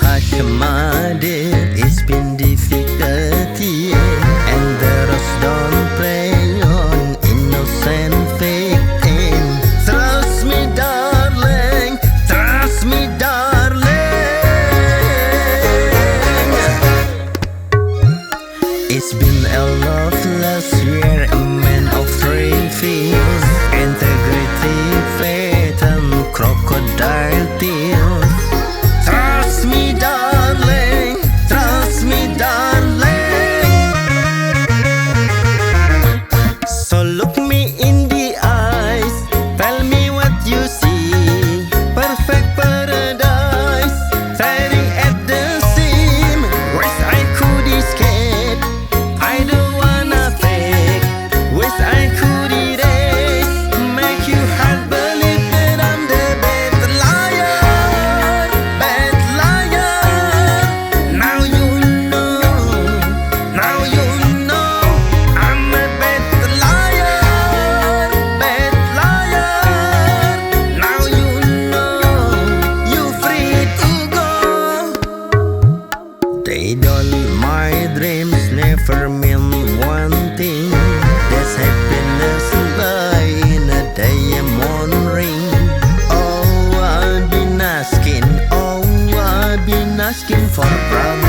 Hashmade, it's been difficult, yeah. And the rose don't play on innocent victim. Trust me, darling, trust me, darling. It's been a loveless year, a man of three fears, integrity, faith, and crocodile tears. Trust me, darling, trust me, darling. So look me in the eyes, tell me what you see. Perfect paradise, staring at the seam. Wish I could escape, I don't wanna fake. Wish I could erase, make you hard believe that I'm the bad liar, bad liar. Now you know, I'm a bad liar, bad liar. Now you know, you're free to go. They don't my dreams never mean one thing. There's happiness lie in a diamond ring. Oh, I've been asking for problems.